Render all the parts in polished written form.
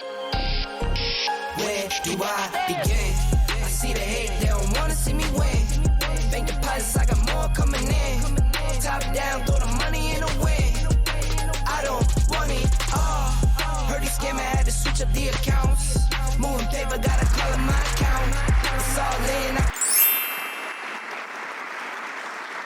Where do I begin? I see the hate, they don't wanna see me win. Bank deposits, I got more coming in. Top down, throw the money in the wind. I don't want it all. Heard he scammer, had to switch up the accounts. Moving paper, gotta call it my account. It's all in.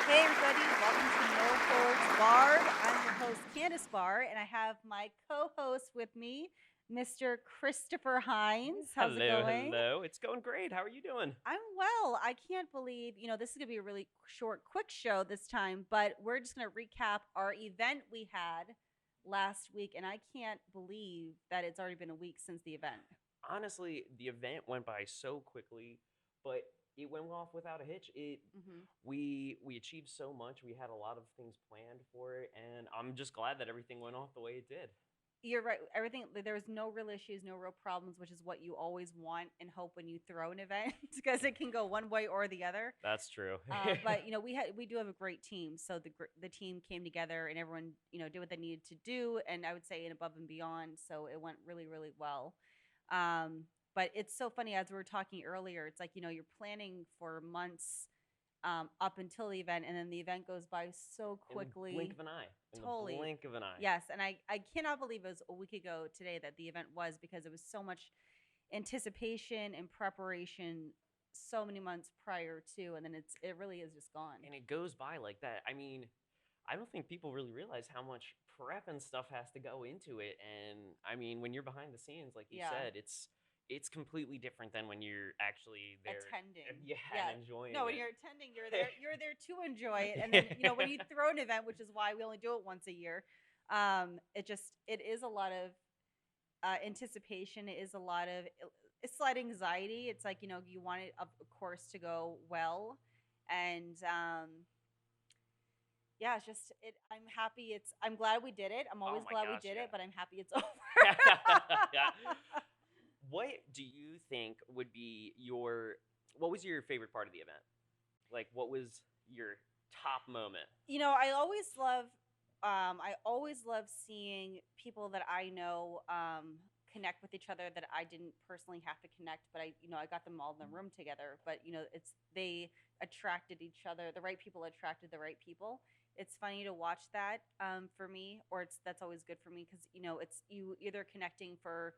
Hey everybody, welcome to No Holds Barred. I'm your host, Candice Barr, and I have my co-host with me, Mr. Christopher Heinze. How's it going? Hello. It's going great. How are you doing? I'm well. I can't believe, this is going to be a really short, quick show this time, but we're just going to recap our event we had last week, and I can't believe that it's already been a week since the event. Honestly, the event went by so quickly, but it went off without a hitch. We achieved so much. We had a lot of things planned for it, and I'm just glad that everything went off the way it did. You're right. There was no real issues, no real problems, which is what you always want and hope when you throw an event, because it can go one way or the other. That's true. But we do have a great team. So the team came together and everyone did what they needed to do, and I would say above and beyond. So it went really, really well. But it's so funny, as we were talking earlier. It's like you're planning for months up until the event, and then the event goes by so quickly. In the blink of an eye. Totally. In the blink of an eye. Yes, and I cannot believe it was a week ago today that the event was, because it was so much anticipation and preparation so many months prior to, and then it really is just gone. And it goes by like that. I mean, I don't think people really realize how much prep and stuff has to go into it. And I mean, when you're behind the scenes, like you said, it's completely different than when you're actually there attending. And enjoying No, when it. you're attending, you're there to enjoy it. And then when you throw an event, which is why we only do it once a year, it is a lot of anticipation. It is a lot of slight anxiety. It's like, you want it, of course, to go well. And I'm happy. I'm glad we did it. I'm always glad we did it, but I'm happy it's over. Yeah. What do you think would be what was your favorite part of the event? Like, what was your top moment? I always love seeing people that I know connect with each other that I didn't personally have to connect, but I got them all in the room together. But they attracted each other. The right people attracted the right people. It's funny to watch that for me, or that's always good for me, because it's you either connecting for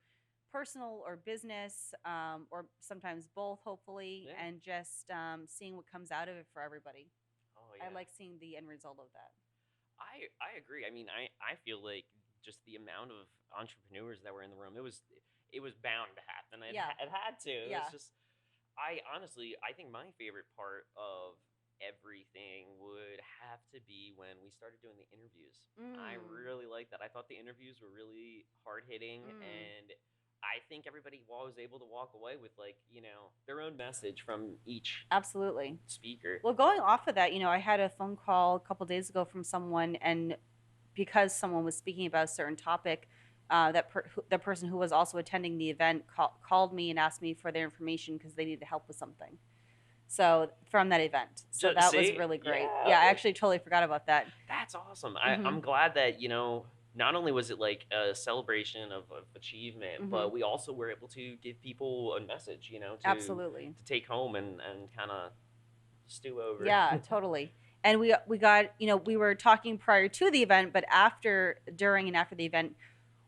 personal or business, or sometimes both, hopefully, and just seeing what comes out of it for everybody. Oh, yeah. I like seeing the end result of that. I agree. I mean, I feel like just the amount of entrepreneurs that were in the room, it was bound to happen. It had to. It was just, I think my favorite part of everything would have to be when we started doing the interviews. I really liked that. I thought the interviews were really hard-hitting, and I think everybody was able to walk away with their own message from each speaker. Well, going off of that, I had a phone call a couple days ago from someone, and because someone was speaking about a certain topic, the person who was also attending the event called me and asked me for their information because they needed help with something. So from that event, so that was really great. Yeah, I actually totally forgot about that. That's awesome. I'm glad that not only was it like a celebration of achievement, but we also were able to give people a message, to take home and kind of stew over. Yeah, totally. And we got, we were talking prior to the event, but during and after the event,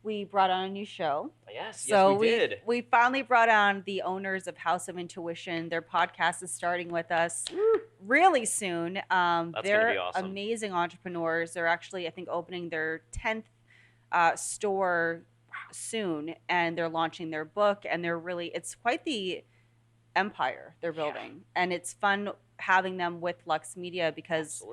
we brought on a new show. Yes, we did. We finally brought on the owners of House of Intuition. Their podcast is starting with us really soon. That's gonna be awesome. Amazing entrepreneurs. They're actually, I think, opening their 10th store soon, and they're launching their book, and it's quite the empire they're building. And it's fun having them with Luxe Media, because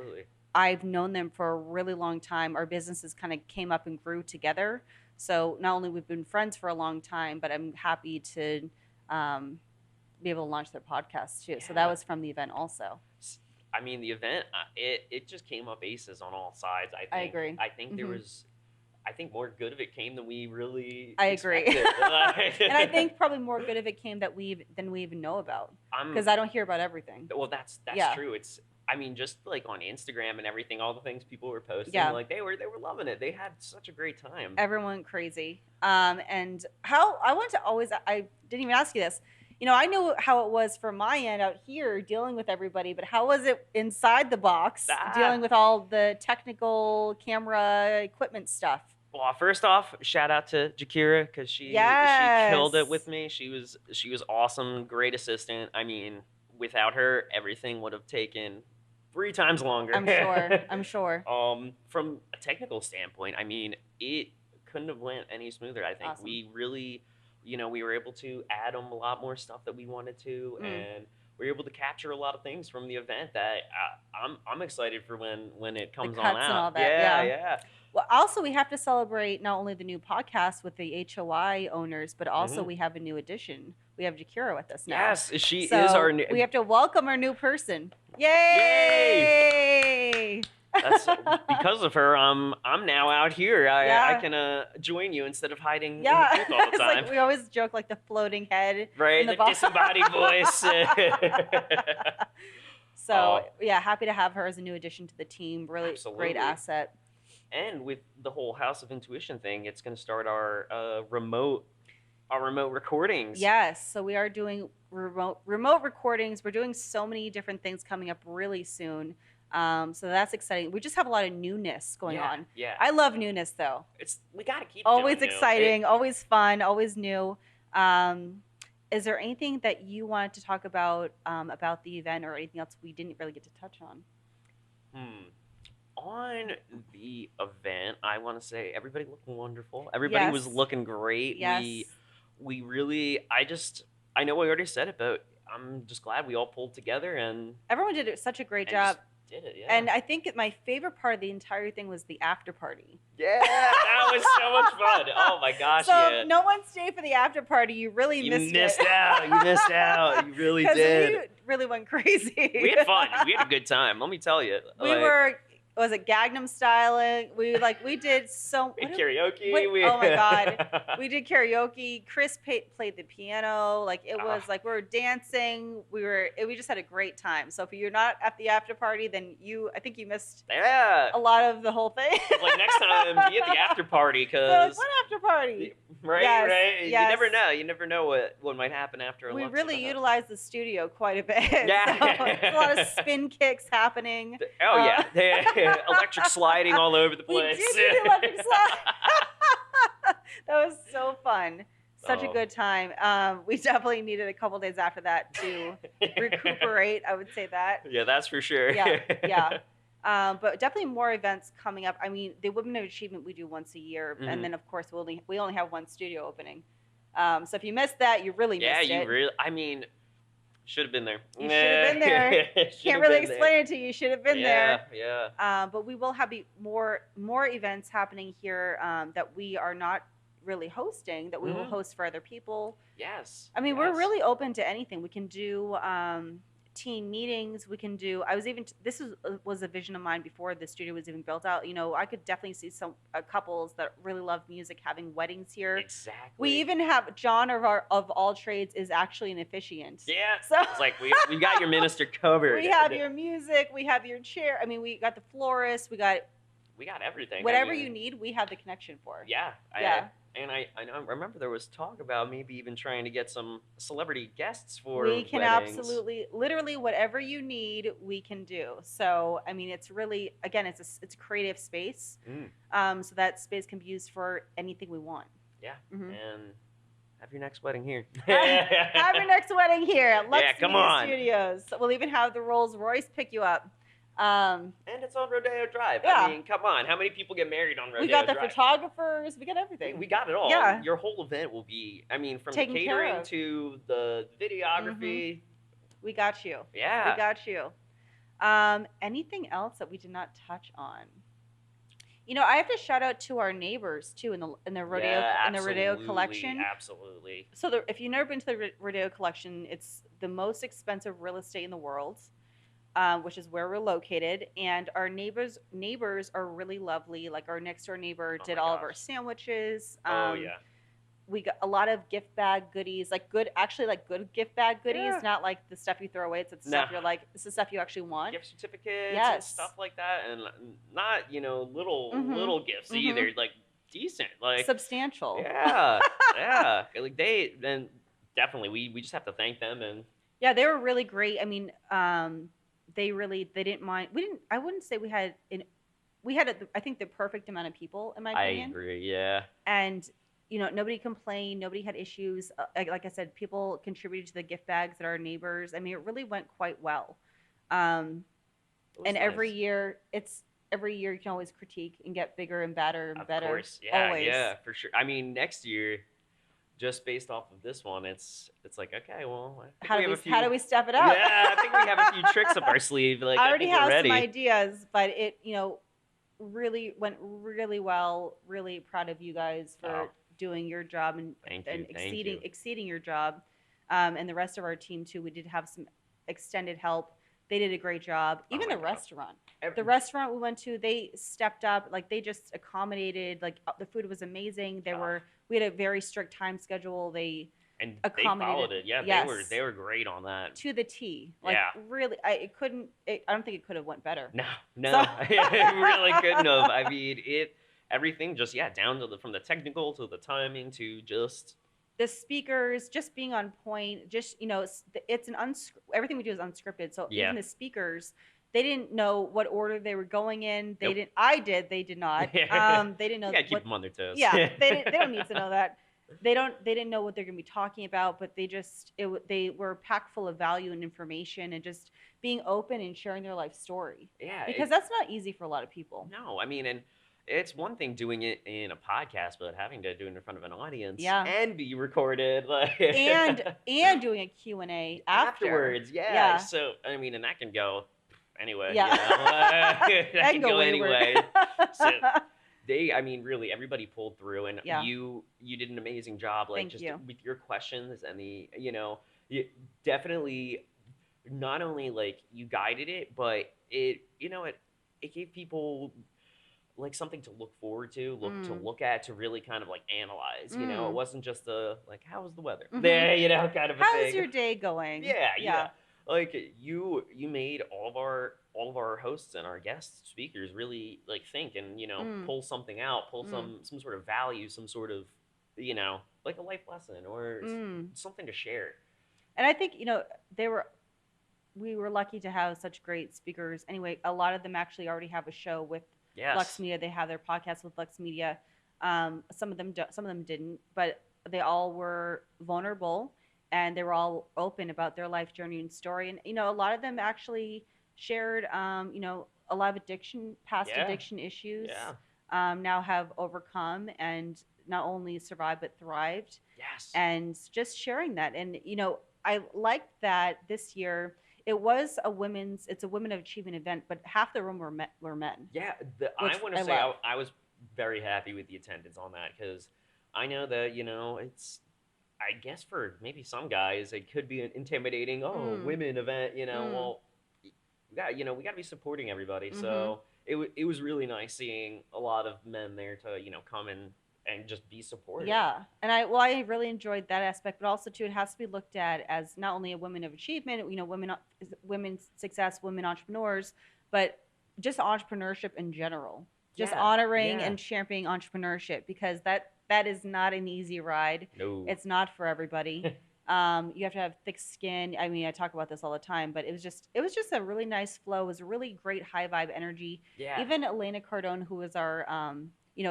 I've known them for a really long time. Our businesses kind of came up and grew together. So not only we've been friends for a long time, but I'm happy to be able to launch their podcast too. So that was from the event also. I mean, the event, it just came up aces on all sides. I agree. I think there was, I think more good of it came than we really expected. I agree. And I think probably more good of it came than we even know about, because I don't hear about everything. Well, that's true. I mean, just like on Instagram and everything, all the things people were posting, Yeah. like they were loving it. They had such a great time. Everyone went crazy. And how I want to always, I didn't even ask you this. You know, I knew how it was from my end out here dealing with everybody, but how was it inside the box dealing with all the technical camera equipment stuff? Well, first off, shout out to Jakira because she killed it with me. She was awesome, great assistant. I mean, without her, everything would have taken 3 times longer. I'm sure. From a technical standpoint, I mean, it couldn't have went any smoother. I think we really, we were able to add a lot more stuff that we wanted to, and we were able to capture a lot of things from the event that I'm excited for when it comes on out. And all that. Yeah. Well, also we have to celebrate not only the new podcast with the HOI owners, but also we have a new addition. We have Jakira with us now. Yes, she is our new. We have to welcome our new person. Yay! That's because of her. I'm now out here. I can join you instead of hiding in the booth all the time. Like we always joke, like the floating head, right? The disembodied voice. So happy to have her as a new addition to the team. Really great asset. And with the whole House of Intuition thing, it's going to start our remote recordings. Yes, so we are doing remote recordings. We're doing so many different things coming up really soon. So that's exciting. We just have a lot of newness going on. Yeah. I love newness though. We got to keep always doing exciting, always fun, always new. Is there anything that you wanted to talk about the event or anything else we didn't really get to touch on? On the event, I want to say everybody looked wonderful. Everybody was looking great. Yes. We really, I know I already said it, but I'm just glad we all pulled together and everyone did such a great job. Did it, yeah. And I think my favorite part of the entire thing was the after party. Yeah, that was so much fun. Oh my gosh, so if no one stayed for the after party, you really missed out. You missed out. You really did. We really went crazy. We had fun. We had a good time. Let me tell you. Was it Gangnam styling? We did so karaoke. Oh my god, we did karaoke. Chris played the piano. Like it was like we were dancing. We just had a great time. So if you're not at the after party, then I think you missed a lot of the whole thing. Like next time, be at the after party because what after party? Right, yes, right. Yes. You never know what might happen after. We really utilized the studio quite a bit. Yeah, so a lot of spin kicks happening. Oh yeah, electric sliding all over the place. We did do the electric slide. That was so fun. Such a good time. We definitely needed a couple days after that to recuperate. I would say that. Yeah, that's for sure. Yeah. But definitely more events coming up. I mean, the Women of Achievement we do once a year, and then of course we only have one studio opening. So if you missed that, you really missed it. Yeah, you really. I mean, should have been there. You should have been there. Can't really explain it to you. You should have been there. Yeah. But we will have more events happening here that we are not really hosting, that we will host for other people. Yes. I mean, we're really open to anything. We can do team meetings. We can do. This was a vision of mine before the studio was even built out. You know, I could definitely see some couples that really love music having weddings here. Exactly. We even have John of all trades is actually an officiant. Yeah. So it's like we got your minister covered. We have your music. We have your chair. I mean, we got the florist. We got everything. Whatever you need, we have the connection for. Yeah. I remember there was talk about maybe even trying to get some celebrity guests for We can weddings. absolutely, literally whatever you need, we can do. So, I mean, it's really, again, it's a creative space. So that space can be used for anything we want. Yeah. And have your next wedding here. Have your next wedding here at Luxe Media Studios. We'll even have the Rolls Royce pick you up. And it's on Rodeo Drive. Yeah. I mean, come on. How many people get married on Rodeo Drive? We got the photographers. We got everything. We got it all. Yeah. Your whole event will be, I mean, from taken catering to the videography. We got you. Yeah. We got you. Anything else that we did not touch on? You know, I have to shout out to our neighbors too in the rodeo collection. Absolutely. So if you've never been to the rodeo collection, it's the most expensive real estate in the world. Which is where we're located, and our neighbors are really lovely. Like our next door neighbor did all of our sandwiches. we got a lot of gift bag goodies, like good gift bag goodies, not like the stuff you throw away. It's the stuff you're like, this is stuff you actually want. Gift certificates and stuff like that, and not little gifts either, like decent, like substantial. Yeah, like definitely we just have to thank them. And yeah, they were really great. I mean, they didn't mind. I wouldn't say we had I think the perfect amount of people, in my opinion. I agree. Yeah. And nobody complained. Nobody had issues. Like I said, people contributed to the gift bags that our neighbors. I mean, it really went quite well. And nice. every year you can always critique and get bigger and better and better. Of course, yeah, for sure. I mean, next year, just based off of this one, it's like, okay, well, how do we step it up? Yeah, I think we have a few tricks up our sleeve. Like, I already have some ideas, but it really went really well. Really proud of you guys for doing your job and exceeding your job, and the rest of our team too. We did have some extended help. They did a great job. Even the restaurant. The restaurant we went to, they stepped up. Like, they just accommodated. Like, the food was amazing. We had a very strict time schedule. They followed it. Yeah, yes. They were great on that. To the T. Like, really, I don't think it could have went better. No, it really couldn't have. I mean, everything just, down to from the technical to the timing to just the speakers just being on point. Just, it's everything we do is unscripted. So even the speakers, they didn't know what order they were going in. They didn't. I did. They did not. They didn't know. You gotta keep them on their toes. Yeah, they don't need to know that. They didn't know what they're going to be talking about, but they were packed full of value and information, and just being open and sharing their life story. Yeah, because that's not easy for a lot of people. No, I mean, and it's one thing doing it in a podcast, but having to do it in front of an audience and be recorded, like and doing a Q&A afterwards. Yeah. So I mean, and that can go anyway. Yeah, that can go anyway. So really, everybody pulled through, and you did an amazing job. Like, with your questions and you definitely not only like you guided it, but it gave people like something to look forward to, look at, to really kind of like analyze. It wasn't just like, how was the weather? There, kind of a thing. How's your day going? Yeah. Like, you made all of our hosts and our guest speakers really like think and pull something out, pull some sort of value, some sort of like a life lesson or something to share. And I think we were lucky to have such great speakers. Anyway, a lot of them actually already have a show with Luxe Media. They have their podcast with Luxe Media. Some of them didn't, but they all were vulnerable. And they were all open about their life journey and story. And, a lot of them actually shared, a lot of past addiction issues, now have overcome and not only survived, but thrived. Yes. And just sharing that. And, I liked that this year it's a Women of Achievement event, but half the room were men. Yeah. I want to say I was very happy with the attendance on that, because I know that, it's, I guess for maybe some guys, it could be an intimidating, women event, well, we got to be supporting everybody. So it was really nice seeing a lot of men there to, come and just be supportive. Yeah. And I really enjoyed that aspect, but also too, it has to be looked at as not only a Women of Achievement, women's success, women entrepreneurs, but just entrepreneurship in general, just honoring and championing entrepreneurship, because that is not an easy ride. No. It's not for everybody. You have to have thick skin. I mean, I talk about this all the time, but it was just a really nice flow. It was a really great high vibe energy. Yeah. Even Elena Cardone, who was our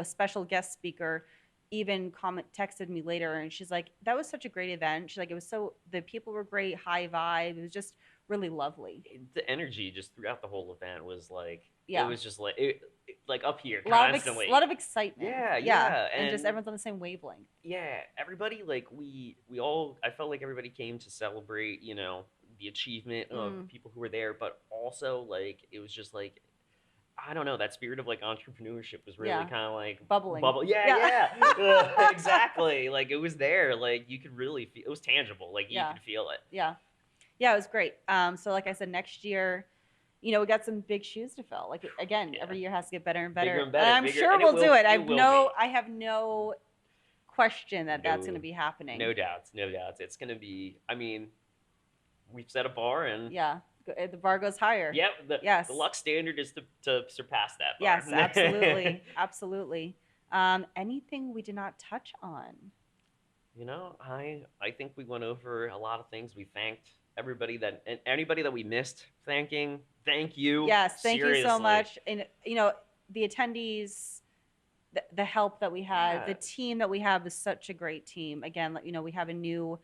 special guest speaker, even texted me later, and she's like, that was such a great event. She's like, the people were great, high vibe. It was just really lovely. The energy just throughout the whole event was like, it was just like up here constantly. A lot of excitement. Yeah. And just everyone's on the same wavelength. Yeah, everybody, like, we all, I felt like everybody came to celebrate, the achievement of people who were there, but also, like, it was just like, I don't know, that spirit of like entrepreneurship was really kind of like bubbling. Yeah. Exactly. Like, it was there. Like, you could really feel it was tangible. Like, you could feel it. Yeah, it was great. So like I said, next year, we got some big shoes to fill. Like, again, every year has to get better and better. Bigger and better. And I'm sure we'll do it. I have no question that that's going to be happening. No doubts. It's going to be, I mean, we've set a bar and... Yeah, the bar goes higher. Yep, the Luxe standard is to surpass that bar. Yes, absolutely, absolutely. Anything we did not touch on? You know, I think we went over a lot of things. We thanked everybody and anybody that we missed thanking. Thank you. Yes, thank Seriously. you so much. And, you know, the attendees, the help that we had, the team that we have is such a great team. Again, you know, we have a new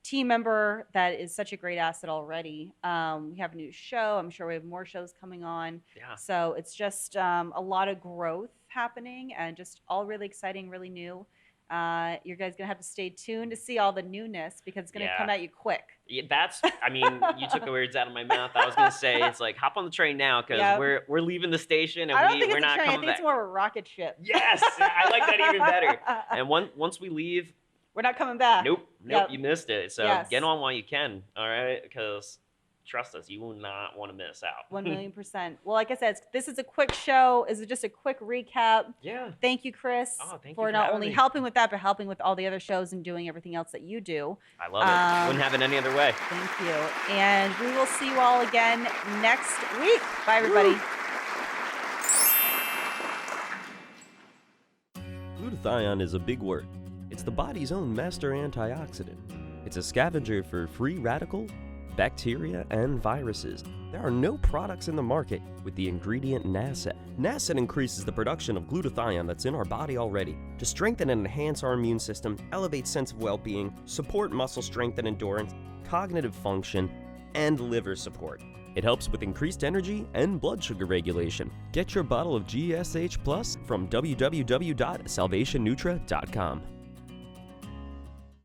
team member that is such a great asset already. We have a new show. I'm sure we have more shows coming on. Yeah. So it's just a lot of growth happening and just all really exciting, really new. You guys gonna have to stay tuned to see all the newness because it's gonna come at you quick. Yeah, I mean, you took the words out of my mouth. I was gonna say it's like hop on the train now because we're leaving the station and we're not coming back. I think it's more of a rocket ship. Yes, I like that even better. And once we leave, we're not coming back. Nope, you missed it. So get on while you can. All right, because trust us, you will not want to miss out. 1,000,000%. Well, like I said, this is a quick show. This is just a quick recap. Yeah. Thank you, Chris, for not only helping with that, but helping with all the other shows and doing everything else that you do. I love it. Wouldn't have it any other way. Thank you. And we will see you all again next week. Bye, everybody. Woo. Glutathione is a big word. It's the body's own master antioxidant. It's a scavenger for free radical, bacteria, and viruses. There are no products in the market with the ingredient NASET. NASET increases the production of glutathione that's in our body already to strengthen and enhance our immune system, elevate sense of well-being, support muscle strength and endurance, cognitive function, and liver support. It helps with increased energy and blood sugar regulation. Get your bottle of GSH Plus from www.salvationnutra.com.